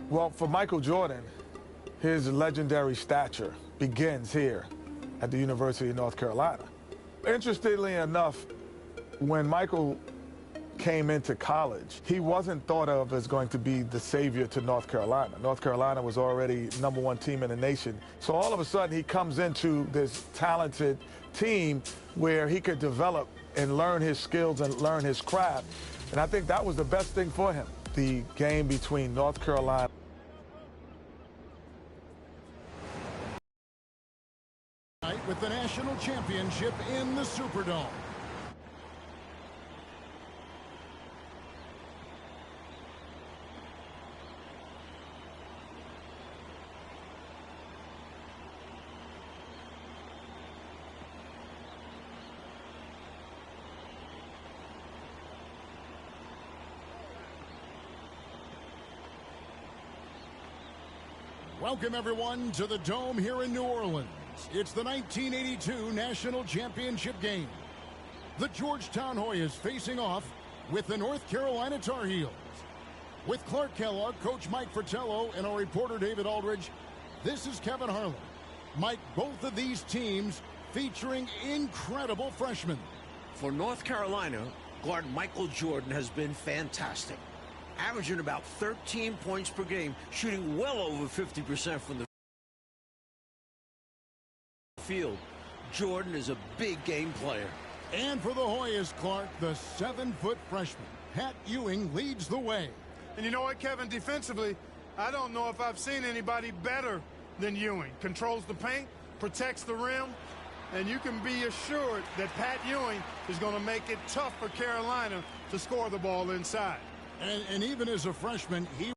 Well, for Michael Jordan, his legendary stature begins here at the University of North Carolina. Interestingly enough, when Michael came into college, he wasn't thought of as going to be the savior to North Carolina. North Carolina was already #1 team in the nation. So all of a sudden he comes into this talented team where he could develop and learn his skills and learn his craft. And I think that was the best thing for him. The game between North Carolina with the national championship in the Superdome. Welcome everyone to the Dome here in New Orleans. It's the 1982 National Championship game. The Georgetown Hoyas facing off with the North Carolina Tar Heels. With Clark Kellogg, Coach Mike Fratello, and our reporter David Aldridge, this is Kevin Harlan. Mike, both of these teams featuring incredible freshmen. For North Carolina, guard Michael Jordan has been fantastic, averaging about 13 points per game, shooting well over 50% from the field. Jordan is a big game player. And for the Hoyas, Clark, the 7-foot freshman, Pat Ewing, leads the way. And you know what, Kevin, defensively, I don't know if I've seen anybody better than Ewing. Controls the paint, protects the rim, and you can be assured that Pat Ewing is going to make it tough for Carolina to score the ball inside. And even as a freshman, he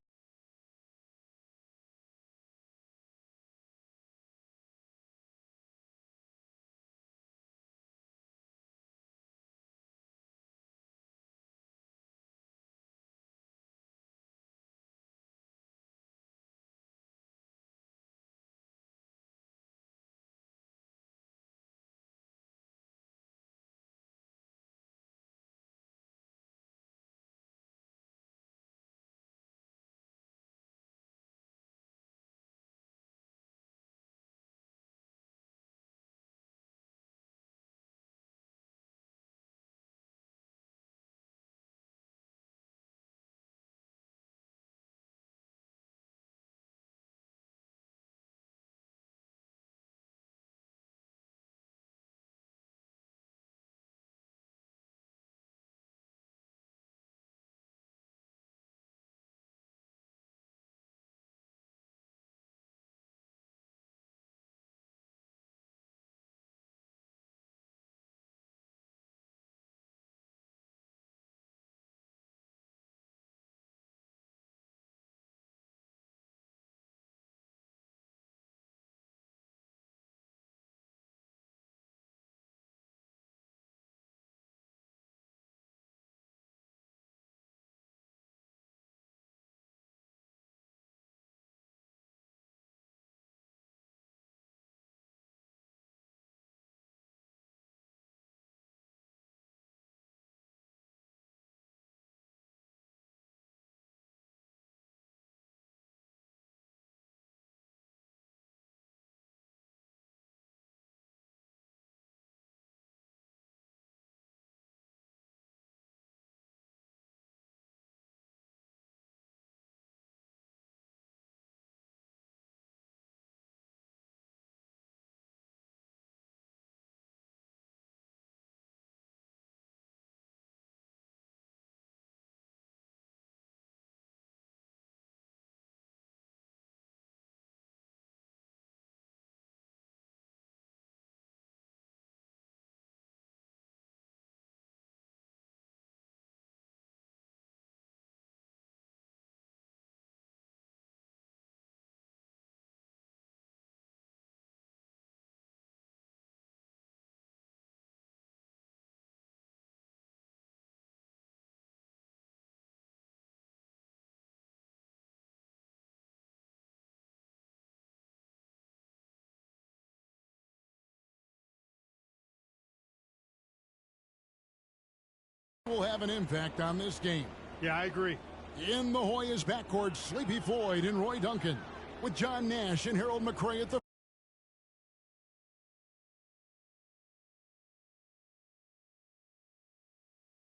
will have an impact on this game. Yeah, I agree. In the Hoyas backcourt, Sleepy Floyd and Roy Duncan, with John Nash and Harold McRae at the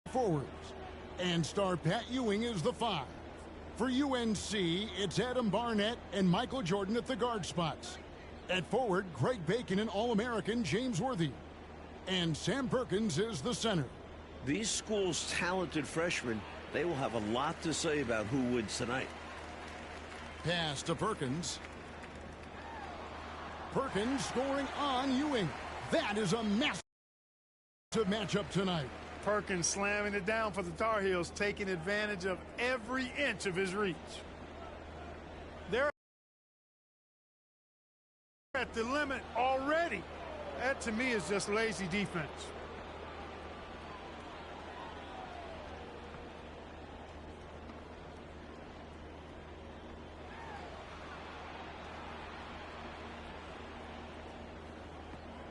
forwards. And star Pat Ewing is the 5. For UNC, it's Adam Barnett and Michael Jordan at the guard spots. At forward, Greg Bacon and All-American James Worthy. And Sam Perkins is the center. These schools' talented freshmen, they will have a lot to say about who wins tonight. Pass to Perkins. Perkins scoring on Ewing. That is a massive matchup tonight. Perkins slamming it down for the Tar Heels, taking advantage of every inch of his reach. They're at the limit already. That, to me, is just lazy defense.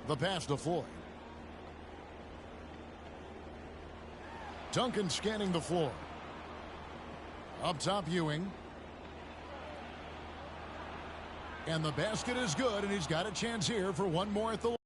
The pass to Floyd. Duncan scanning the floor. Up top, Ewing. And the basket is good, and he's got a chance here for one more at the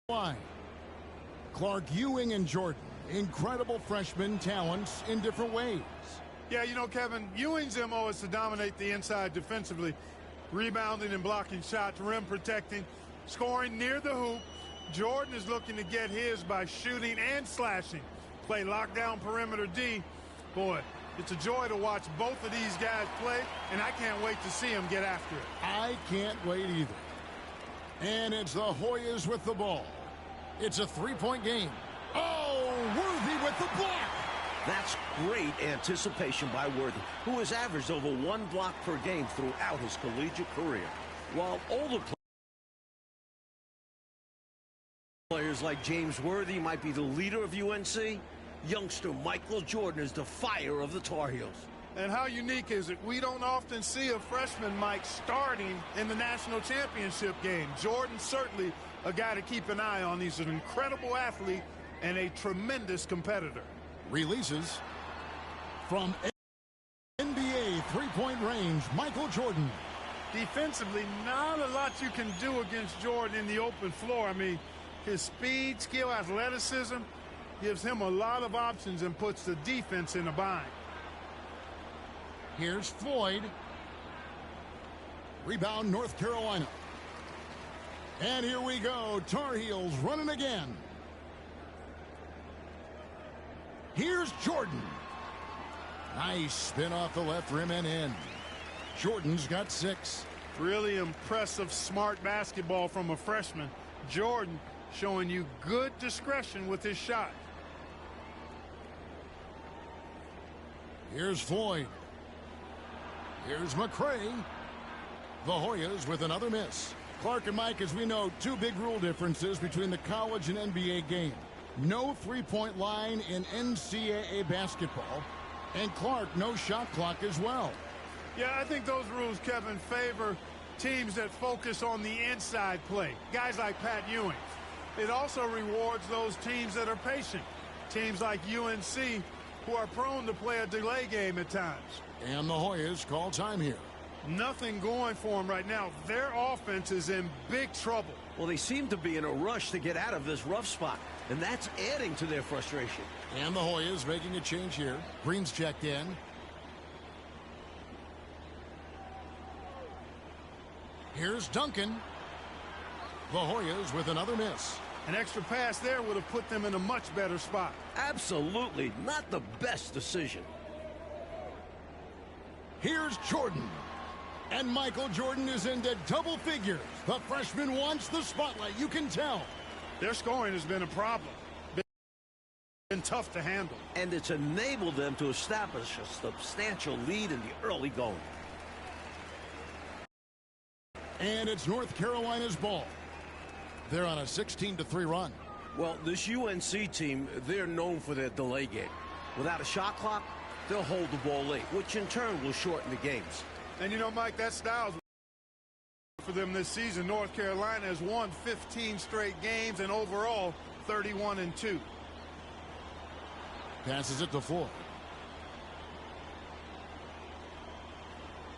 line. Clark, Ewing, and Jordan. Incredible freshman talents in different ways. Yeah, you know, Kevin, Ewing's MO is to dominate the inside defensively, rebounding and blocking shots, rim protecting, scoring near the hoop. Jordan is looking to get his by shooting and slashing. Play lockdown perimeter D. Boy, it's a joy to watch both of these guys play, and I can't wait to see them get after it. I can't wait either. And it's the Hoyas with the ball. It's a three-point game. Oh, Worthy with the block. That's great anticipation by Worthy, who has averaged over 1 block per game throughout his collegiate career. While older players like James Worthy might be the leader of UNC, youngster Michael Jordan is the fire of the Tar Heels. And how unique is it? We don't often see a freshman, Mike, starting in the national championship game. Jordan certainly a guy to keep an eye on. He's an incredible athlete and a tremendous competitor. Releases from NBA three-point range, Michael Jordan. Defensively, not a lot you can do against Jordan in the open floor. I mean, his speed, skill, athleticism gives him a lot of options and puts the defense in a bind. Here's Floyd. Rebound, North Carolina. And here we go. Tar Heels running again. Here's Jordan. Nice spin off the left rim and in. Jordan's got 6. Really impressive, smart basketball from a freshman. Jordan showing you good discretion with his shot. Here's Floyd. Here's McRae. The Hoyas with another miss. Clark and Mike, as we know, 2 big rule differences between the college and NBA game. No three-point line in NCAA basketball. And Clark, no shot clock as well. Yeah, I think those rules, Kevin, favor teams that focus on the inside play. Guys like Pat Ewing. It also rewards those teams that are patient. Teams like UNC who are prone to play a delay game at times. And the Hoyas call time here. Nothing going for them right now. Their offense is in big trouble. Well, they seem to be in a rush to get out of this rough spot, and that's adding to their frustration. And the Hoyas making a change here. Green's checked in. Here's Duncan. The Hoyas with another miss. An extra pass there would have put them in a much better spot. Absolutely not the best decision. Here's Jordan. And Michael Jordan is into double figures. The freshman wants the spotlight, you can tell. Their scoring has been a problem. Been tough to handle. And it's enabled them to establish a substantial lead in the early going. And it's North Carolina's ball. They're on a 16-3 run. Well, this UNC team, they're known for their delay game. Without a shot clock, they'll hold the ball late, which in turn will shorten the games. And you know, Mike, that style's for them this season. North Carolina has won 15 straight games and overall 31-2. Passes it to Floyd.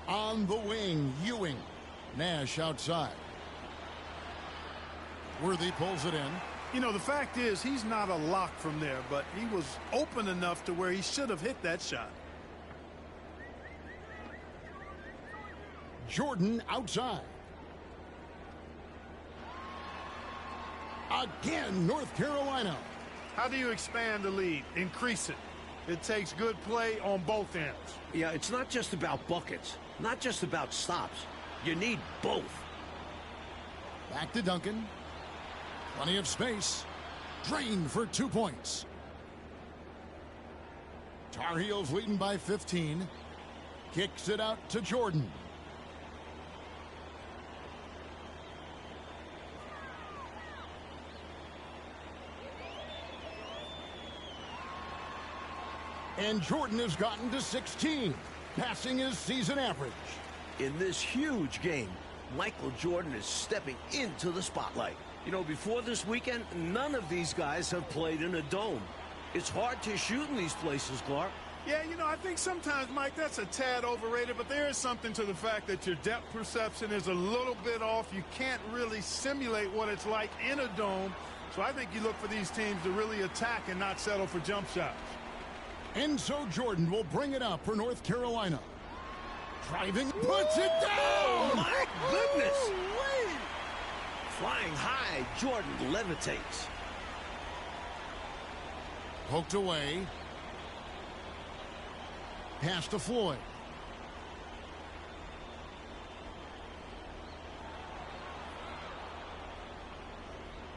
On the wing, Ewing. Nash outside. Worthy pulls it in. You know, the fact is he's not a lock from there, but he was open enough to where he should have hit that shot. Jordan outside. Again, North Carolina. How do you expand the lead? Increase it. It takes good play on both ends. Yeah, it's not just about buckets, not just about stops. You need both. Back to Duncan. Plenty of space. Drained for 2 points. Tar Heels leading by 15. Kicks it out to Jordan. And Jordan has gotten to 16, passing his season average. In this huge game, Michael Jordan is stepping into the spotlight. You know, before this weekend, none of these guys have played in a dome. It's hard to shoot in these places, Clark. Yeah, you know, I think sometimes, Mike, that's a tad overrated, but there is something to the fact that your depth perception is a little bit off. You can't really simulate what it's like in a dome. So I think you look for these teams to really attack and not settle for jump shots. And so Jordan will bring it up for North Carolina. Driving, puts it down! Oh, my goodness! Flying high, Jordan levitates. Poked away. Pass to Floyd.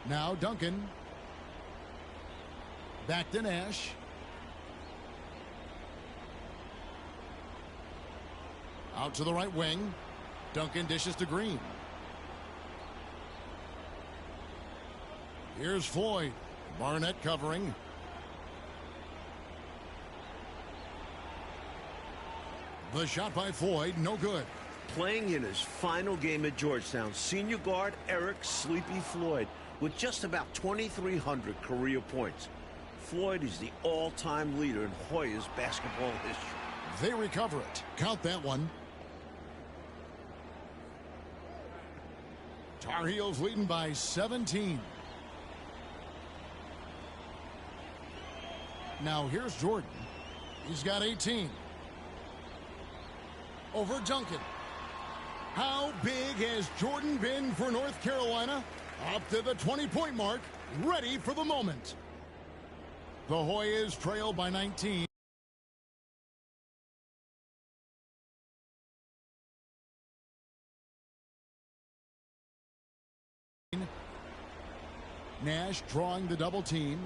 Now Duncan. Back to Nash. Out to the right wing. Duncan dishes to Green. Here's Floyd. Barnett covering. The shot by Floyd, no good. Playing in his final game at Georgetown, senior guard Eric "Sleepy" Floyd with just about 2,300 career points. Floyd is the all-time leader in Hoyas basketball history. They recover it. Count that one. Tar Heels leading by 17. Now here's Jordan. He's got 18. Over Duncan. How big has Jordan been for North Carolina? Up to the 20-point mark, ready for the moment. The Hoyas trail by 19. Nash drawing the double team.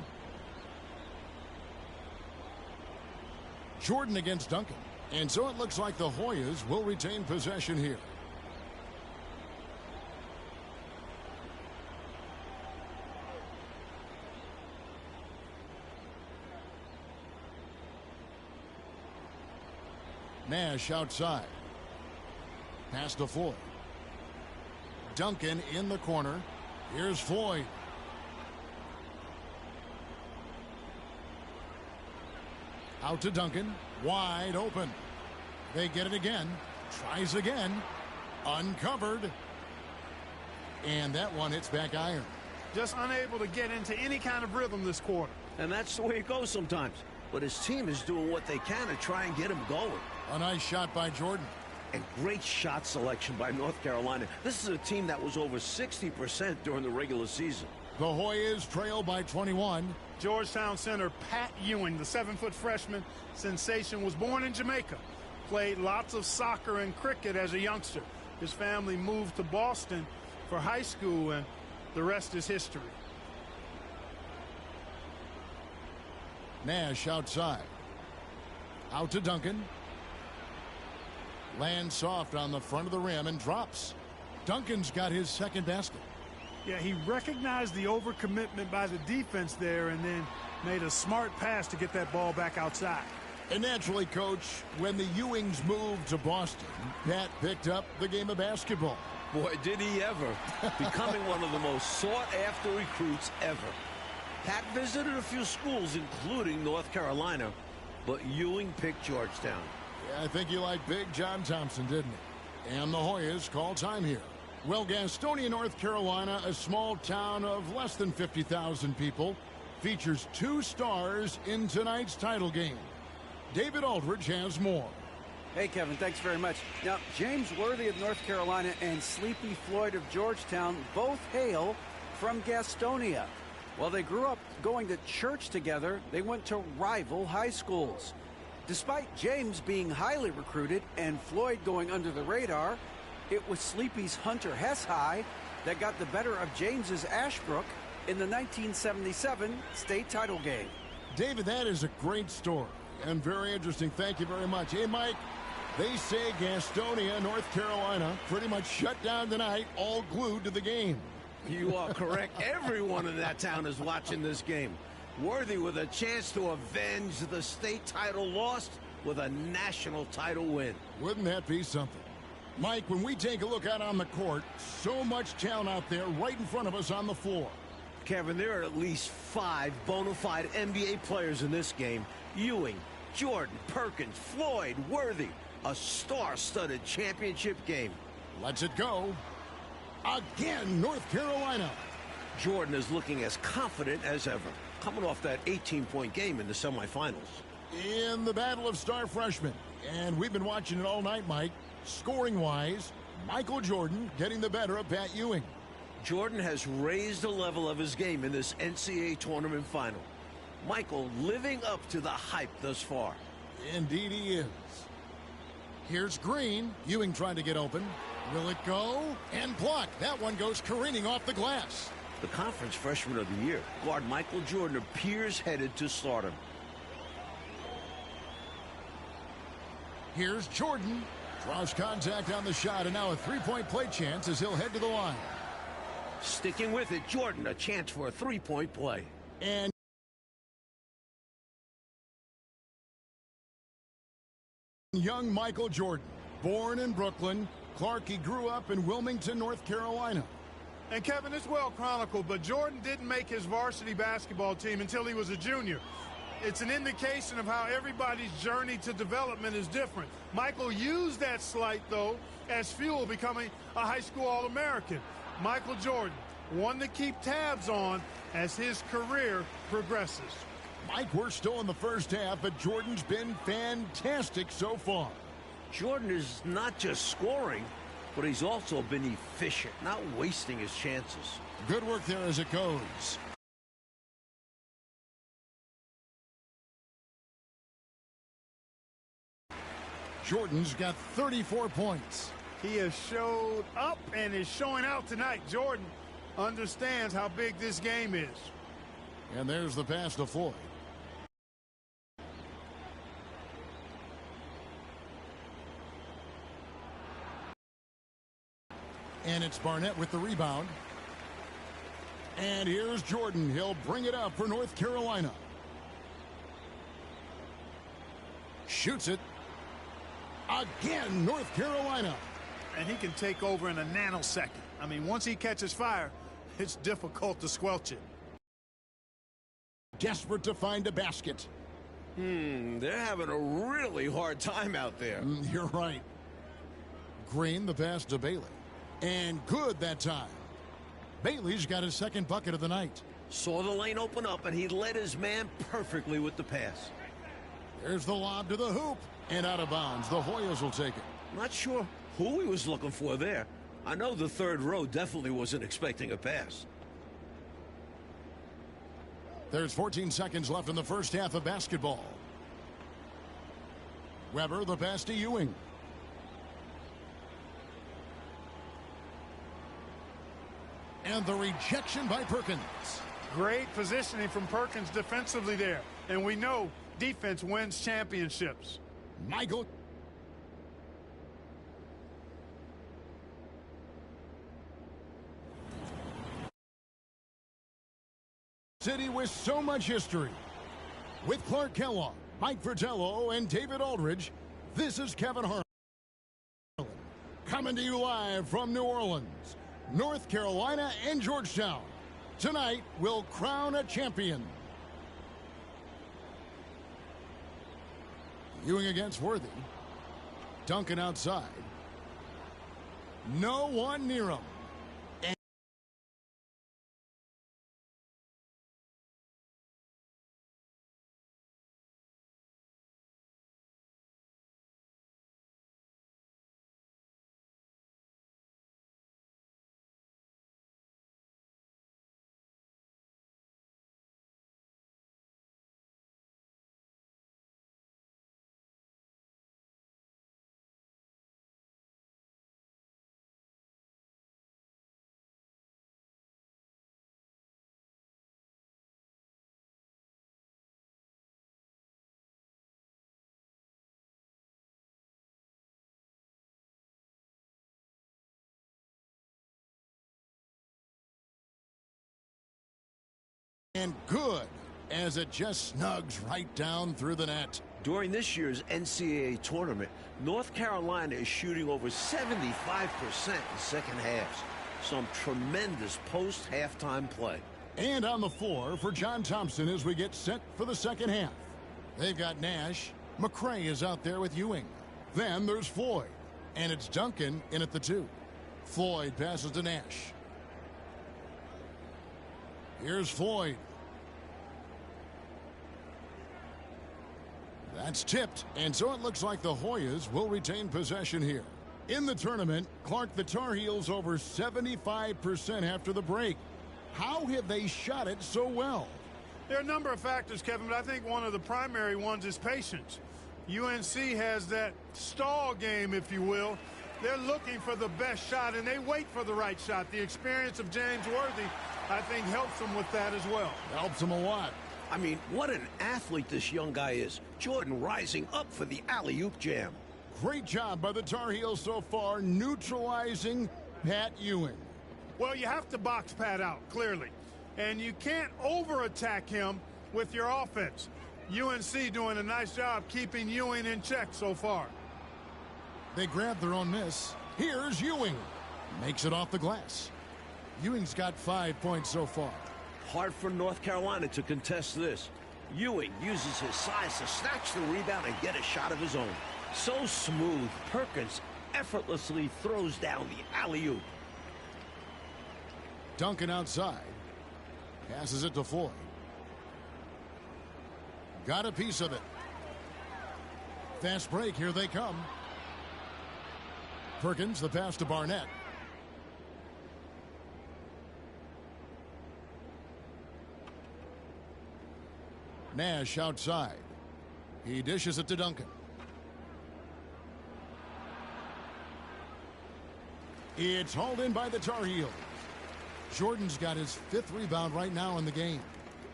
Jordan against Duncan. And so it looks like the Hoyas will retain possession here. Nash outside. Pass to Floyd. Duncan in the corner. Here's Floyd. Out to Duncan. Wide open. They get it again. Tries again. Uncovered. And that one hits back iron. Just unable to get into any kind of rhythm this quarter. And that's the way it goes sometimes. But his team is doing what they can to try and get him going. A nice shot by Jordan. And great shot selection by North Carolina. This is a team that was over 60% during the regular season. The Hoyas trail by 21. Georgetown center Pat Ewing, the 7-foot freshman sensation, was born in Jamaica. Played lots of soccer and cricket as a youngster. His family moved to Boston for high school, and the rest is history. Nash outside. Out to Duncan. Lands soft on the front of the rim and drops. Duncan's got his second basket. Yeah, he recognized the overcommitment by the defense there and then made a smart pass to get that ball back outside. And naturally, Coach, when the Ewings moved to Boston, Pat picked up the game of basketball. Boy, did he ever. Becoming one of the most sought-after recruits ever. Pat visited a few schools, including North Carolina, but Ewing picked Georgetown. Yeah, I think he liked Big John Thompson, didn't he? And the Hoyas call time here. Well, Gastonia, North Carolina, a small town of less than 50,000 people, features 2 stars in tonight's title game. David Aldridge has more. Hey, Kevin, thanks very much. Now, James Worthy of North Carolina and Sleepy Floyd of Georgetown both hail from Gastonia. While they grew up going to church together, they went to rival high schools. Despite James being highly recruited and Floyd going under the radar, it was Sleepy's Hunter Hess High that got the better of James's Ashbrook in the 1977 state title game. David, that is a great story and very interesting. Thank you very much. Hey, Mike, they say Gastonia, North Carolina, pretty much shut down tonight, all glued to the game. You are correct. Everyone in that town is watching this game. Worthy with a chance to avenge the state title lost with a national title win. Wouldn't that be something? Mike, when we take a look out on the court, so much talent out there right in front of us on the floor. Kevin, there are at least 5 bona fide NBA players in this game. Ewing, Jordan, Perkins, Floyd, Worthy. A star-studded championship game. Let's it go. Again, North Carolina. Jordan is looking as confident as ever, coming off that 18-point game in the semifinals. In the battle of star freshmen, and we've been watching it all night, Mike. Scoring-wise, Michael Jordan getting the better of Pat Ewing. Jordan has raised the level of his game in this NCAA tournament final. Michael living up to the hype thus far. Indeed he is. Here's Green. Ewing trying to get open. Will it go? And blocked. That one goes careening off the glass. The conference freshman of the year, guard Michael Jordan, appears headed to stardom. Here's Jordan. Draws contact on the shot, and now a three-point play chance as he'll head to the line. Sticking with it, Jordan, a chance for a three-point play. And young Michael Jordan, born in Brooklyn. Clark, he grew up in Wilmington, North Carolina. And Kevin, it's well chronicled, but Jordan didn't make his varsity basketball team until he was a junior. It's an indication of how everybody's journey to development is different. Michael used that slight, though, as fuel, becoming a high school All-American. Michael Jordan, one to keep tabs on as his career progresses. Mike, we're still in the first half, but Jordan's been fantastic so far. Jordan is not just scoring, but he's also been efficient, not wasting his chances. Good work there as it goes. Jordan's got 34 points. He has showed up and is showing out tonight. Jordan understands how big this game is. And there's the pass to Floyd. And it's Barnett with the rebound. And here's Jordan. He'll bring it up for North Carolina. Shoots it. Again, North Carolina. And he can take over in a nanosecond. I mean, once he catches fire, it's difficult to squelch it. Desperate to find a basket. They're having a really hard time out there. You're right. Green, the pass to Bailey. And good that time. Bailey's got his second bucket of the night. Saw the lane open up, and he led his man perfectly with the pass. There's the lob to the hoop. And out of bounds. The Hoyas will take it. Not sure who he was looking for there. I know the third row definitely wasn't expecting a pass. There's 14 seconds left in the first half of basketball. Weber, the pass to Ewing. And the rejection by Perkins. Great positioning from Perkins defensively there. And we know defense wins championships. Michael. City with so much history. With Clark Kellogg, Mike Fratello, and David Aldridge, this is Kevin Harlan. Coming to you live from New Orleans, North Carolina, and Georgetown. Tonight, we'll crown a champion. Ewing against Worthy. Duncan outside. No one near him. And good, as it just snugs right down through the net. During this year's NCAA tournament, North Carolina is shooting over 75% in second halves. Some tremendous post-halftime play. And on the floor for John Thompson as we get set for the second half. They've got Nash. McCray is out there with Ewing. Then there's Floyd. And it's Duncan in at the 2. Floyd passes to Nash. Here's Floyd. That's tipped, and so it looks like the Hoyas will retain possession here. In the tournament, Clark, the Tar Heels over 75% after the break. How have they shot it so well? There are a number of factors, Kevin, but I think one of the primary ones is patience. UNC has that stall game, if you will. They're looking for the best shot, and they wait for the right shot. The experience of James Worthy, I think, helps them with that as well. Helps them a lot. I mean, what an athlete this young guy is. Jordan rising up for the alley-oop jam. Great job by the Tar Heels so far, neutralizing Pat Ewing. Well, you have to box Pat out, clearly. And you can't over-attack him with your offense. UNC doing a nice job keeping Ewing in check so far. They grab their own miss. Here's Ewing. Makes it off the glass. Ewing's got 5 points so far. Hard for North Carolina to contest this. Ewing uses his size to snatch the rebound and get a shot of his own. So smooth, Perkins effortlessly throws down the alley-oop. Duncan outside. Passes it to Floyd. Got a piece of it. Fast break, here they come. Perkins, the pass to Barnett. Nash outside. He dishes it to Duncan. It's hauled in by the Tar Heels. Jordan's got his 5th rebound right now in the game.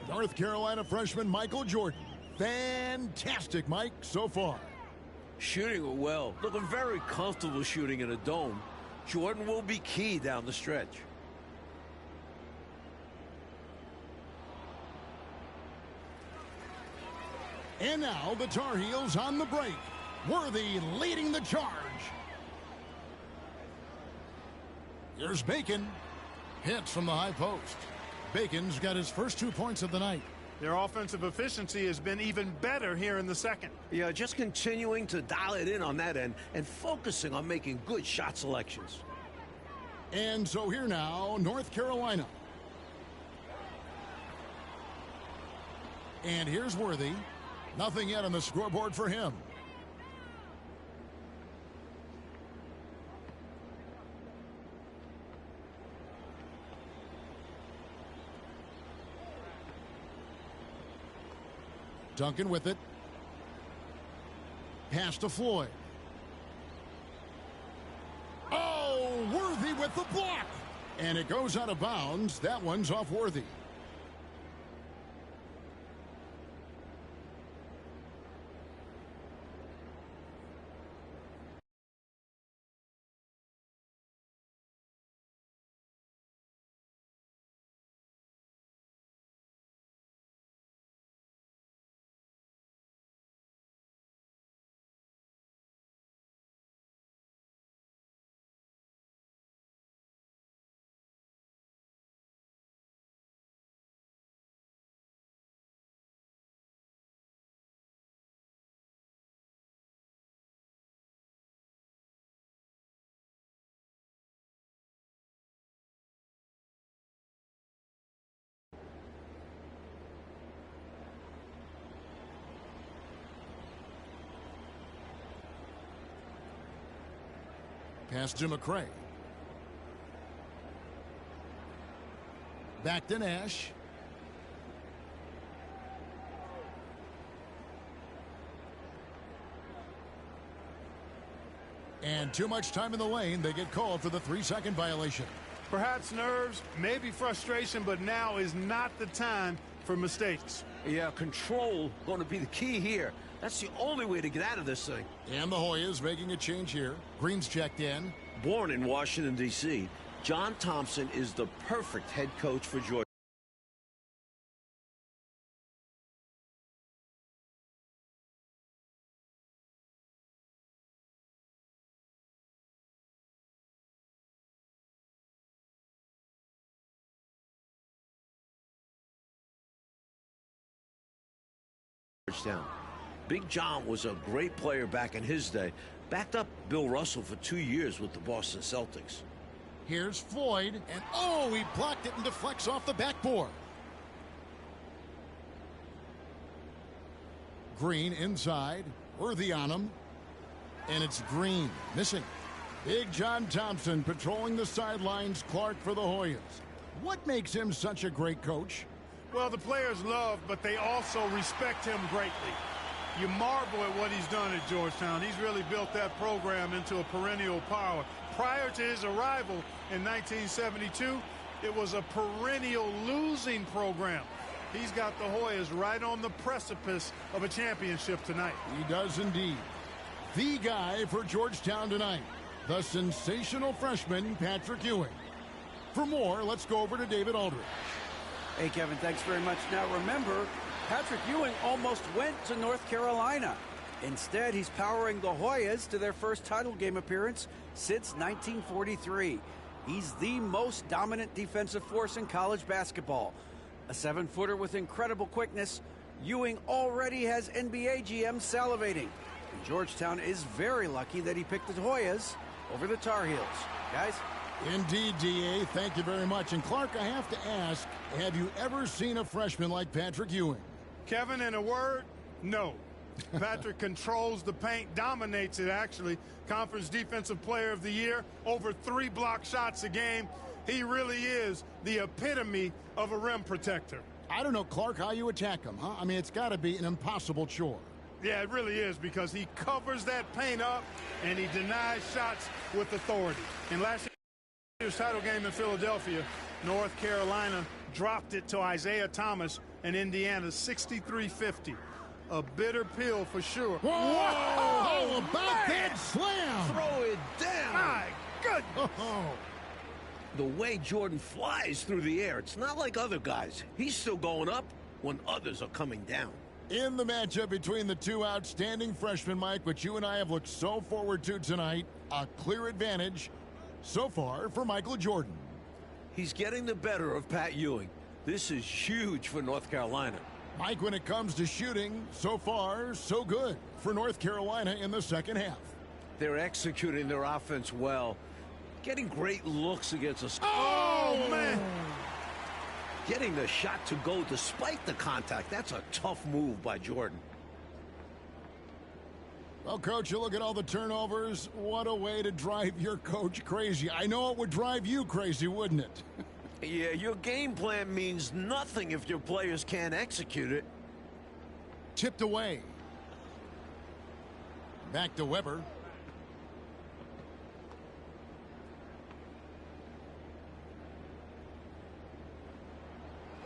North Carolina freshman Michael Jordan. Fantastic, Mike, so far. Shooting it well. Looking very comfortable shooting in a dome. Jordan will be key down the stretch. And now the Tar Heels on the break. Worthy leading the charge. Here's Bacon. Hits from the high post. Bacon's got his first 2 points of the night. Their offensive efficiency has been even better here in the second. Yeah, just continuing to dial it in on that end and focusing on making good shot selections. And so here now, North Carolina. And here's Worthy. Nothing yet on the scoreboard for him. Duncan with it. Pass to Floyd. Oh, Worthy with the block. And it goes out of bounds. That one's off Worthy. Pass to McCray. Back to Nash. And too much time in the lane. They get called for the 3-second violation. Perhaps nerves, maybe frustration, but now is not the time for mistakes. Yeah, control going to be the key here. That's the only way to get out of this thing. And the Hoyas making a change here. Green's checked in. Born in Washington, D.C., John Thompson is the perfect head coach for Georgia. Down. Big John was a great player back in his day. Backed up Bill Russell for 2 years with the Boston Celtics. Here's Floyd, and oh, he blocked it and deflects off the backboard. Green inside, Worthy on him, and it's Green missing. Big John Thompson patrolling the sidelines. Clark for the Hoyas. What makes him such a great coach? Well, the players love, but they also respect him greatly. You marvel at what he's done at Georgetown. He's really built that program into a perennial power. Prior to his arrival in 1972, it was a perennial losing program. He's got the Hoyas right on the precipice of a championship tonight. He does indeed. The guy for Georgetown tonight, the sensational freshman, Patrick Ewing. For more, let's go over to David Aldridge. Hey, Kevin, thanks very much. Now, remember, Patrick Ewing almost went to North Carolina. Instead, he's powering the Hoyas to their first title game appearance since 1943. He's the most dominant defensive force in college basketball. A 7-footer with incredible quickness, Ewing already has NBA GMs salivating. And Georgetown is very lucky that he picked the Hoyas over the Tar Heels. Guys? Indeed, D.A. Thank you very much. And Clark, I have to ask, have you ever seen a freshman like Patrick Ewing? Kevin, in a word, no. Patrick controls the paint, dominates it actually. Conference Defensive Player of the Year, over 3 block shots a game. He really is the epitome of a rim protector. I don't know, Clark, how you attack him, huh? I mean, it's got to be an impossible chore. Yeah, it really is, because he covers that paint up and he denies shots with authority. In last year's title game in Philadelphia, North Carolina dropped it to Isaiah Thomas and Indiana 63-50. A bitter pill for sure. Whoa! How about that slam? Throw it down. My goodness. Oh. The way Jordan flies through the air, it's not like other guys. He's still going up when others are coming down. In the matchup between the two outstanding freshmen, Mike, which you and I have looked so forward to tonight, a clear advantage so far for Michael Jordan. He's getting the better of Pat Ewing. This is huge for North Carolina. Mike, when it comes to shooting, so far, so good for North Carolina in the second half. They're executing their offense well. Getting great looks against us. Oh, man. Getting the shot to go despite the contact. That's a tough move by Jordan. Well, Coach, you look at all the turnovers. What a way to drive your coach crazy. I know it would drive you crazy, wouldn't it? Yeah, your game plan means nothing if your players can't execute it. Tipped away. Back to Weber.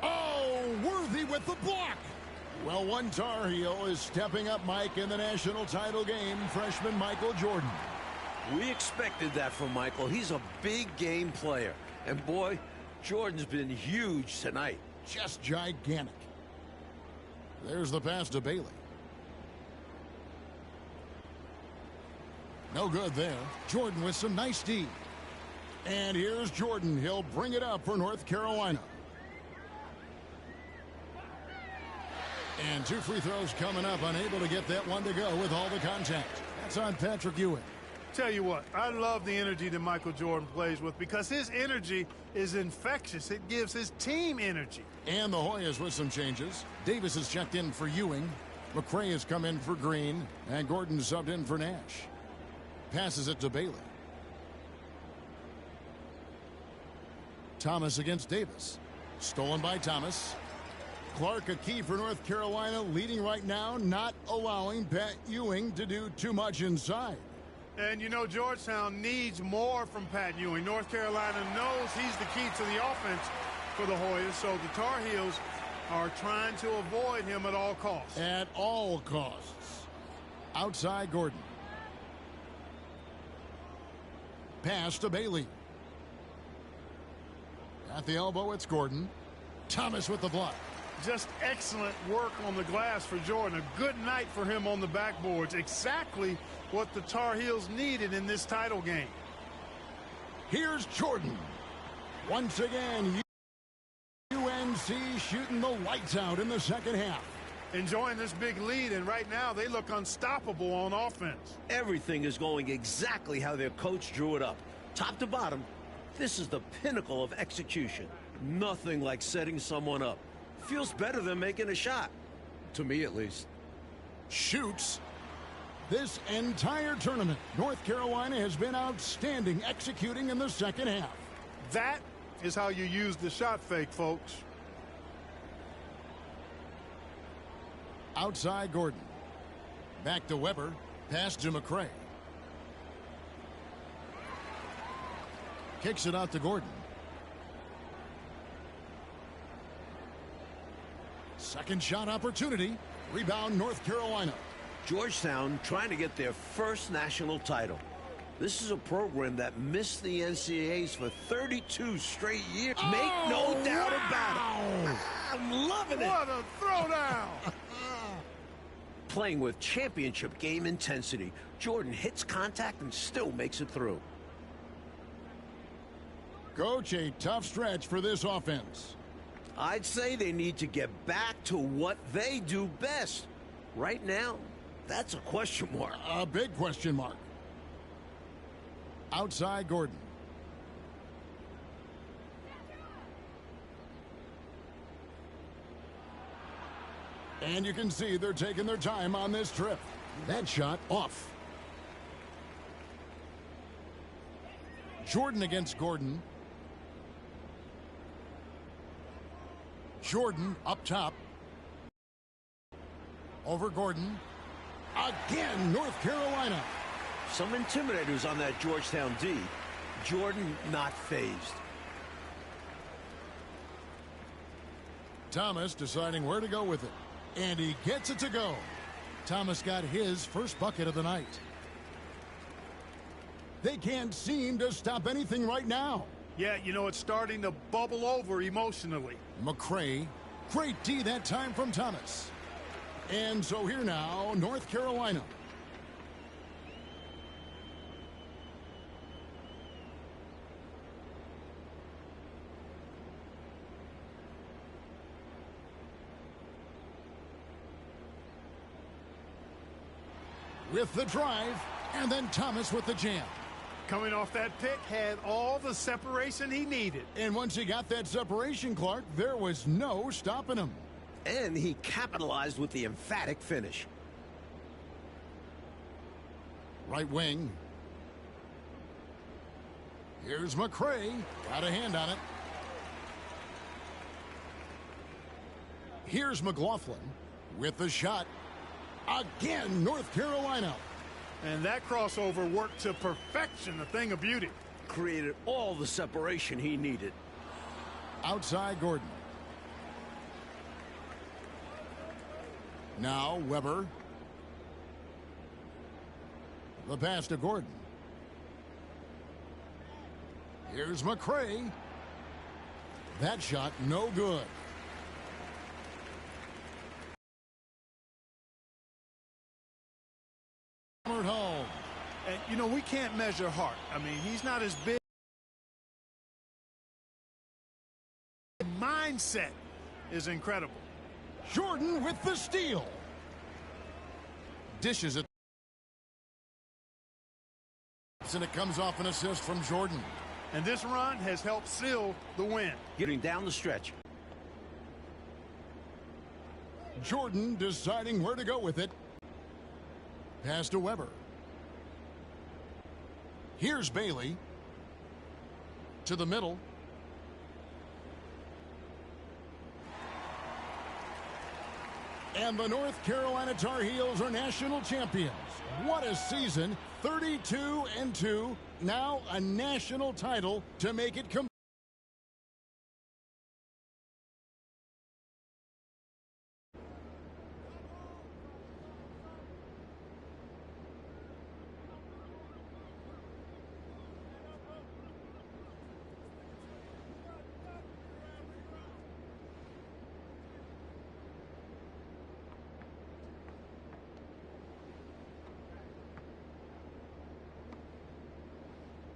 Oh, Worthy with the block. Well, one Tar Heel is stepping up, Mike, in the national title game, freshman Michael Jordan. We expected that from Michael. He's a big game player. And boy, Jordan's been huge tonight. Just gigantic. There's the pass to Bailey. No good there. Jordan with some nice D. And here's Jordan. He'll bring it up for North Carolina. And 2 free throws coming up. Unable to get that one to go with all the contact. That's on Patrick Ewing. Tell you what, I love the energy that Michael Jordan plays with because his energy is infectious. It gives his team energy. And the Hoyas with some changes. Davis has checked in for Ewing. McCray has come in for Green. And Gordon subbed in for Nash. Passes it to Bailey. Thomas against Davis. Stolen by Thomas. Clark, a key for North Carolina, leading right now, not allowing Pat Ewing to do too much inside. And you know, Georgetown needs more from Pat Ewing. North Carolina knows he's the key to the offense for the Hoyas, so the Tar Heels are trying to avoid him at all costs. At all costs. Outside Gordon. Pass to Bailey. At the elbow, it's Gordon. Thomas with the block. Just excellent work on the glass for Jordan. A good night for him on the backboards. Exactly what the Tar Heels needed in this title game. Here's Jordan. Once again, UNC shooting the lights out in the second half. Enjoying this big lead, and right now they look unstoppable on offense. Everything is going exactly how their coach drew it up. Top to bottom, this is the pinnacle of execution. Nothing like setting someone up. Feels better than making a shot. To me, at least. Shoots. This entire tournament, North Carolina has been outstanding executing in the second half. That is how you use the shot fake, folks. Outside Gordon. Back to Weber. Pass to McCray. Kicks it out to Gordon. Second shot opportunity. Rebound North Carolina. Georgetown trying to get their first national title. This is a program that missed the NCAAs for 32 straight years. Oh, Make no doubt about it. I'm loving it. What a throwdown. Playing with championship game intensity. Jordan hits contact and still makes it through. Coach, a tough stretch for this offense. I'd say they need to get back to what they do best. Right now, that's a question mark. A big question mark. Outside Gordon. And you can see they're taking their time on this trip. That shot off. Jordan against Gordon. Jordan up top. Over Gordon. Again, North Carolina. Some intimidators on that Georgetown D. Jordan not phased. Thomas deciding where to go with it. And he gets it to go. Thomas got his first bucket of the night. They can't seem to stop anything right now. Yeah, you know, it's starting to bubble over emotionally. McCray. Great D that time from Thomas. And so here now, North Carolina. with the drive, and then Thomas with the jam. Coming off that pick, had all the separation he needed. And once he got that separation, Clark, there was no stopping him. And he capitalized with the emphatic finish. Right wing. Here's McCray. Got a hand on it. Here's McLaughlin with the shot. Again, North Carolina. And that crossover worked to perfection, a thing of beauty. Created all the separation he needed. Outside Gordon. Now Weber. The pass to Gordon. Here's McCray. That shot no good. Home. And, you know, we can't measure Hart. I mean, he's not as big. Mindset is incredible. Jordan with the steal. Dishes it. And it comes off an assist from Jordan. And this run has helped seal the win. Getting down the stretch. Jordan deciding where to go with it. Pass to Weber. Here's Bailey. To the middle. And the North Carolina Tar Heels are national champions. What a season. 32-2. Now a national title to make it complete.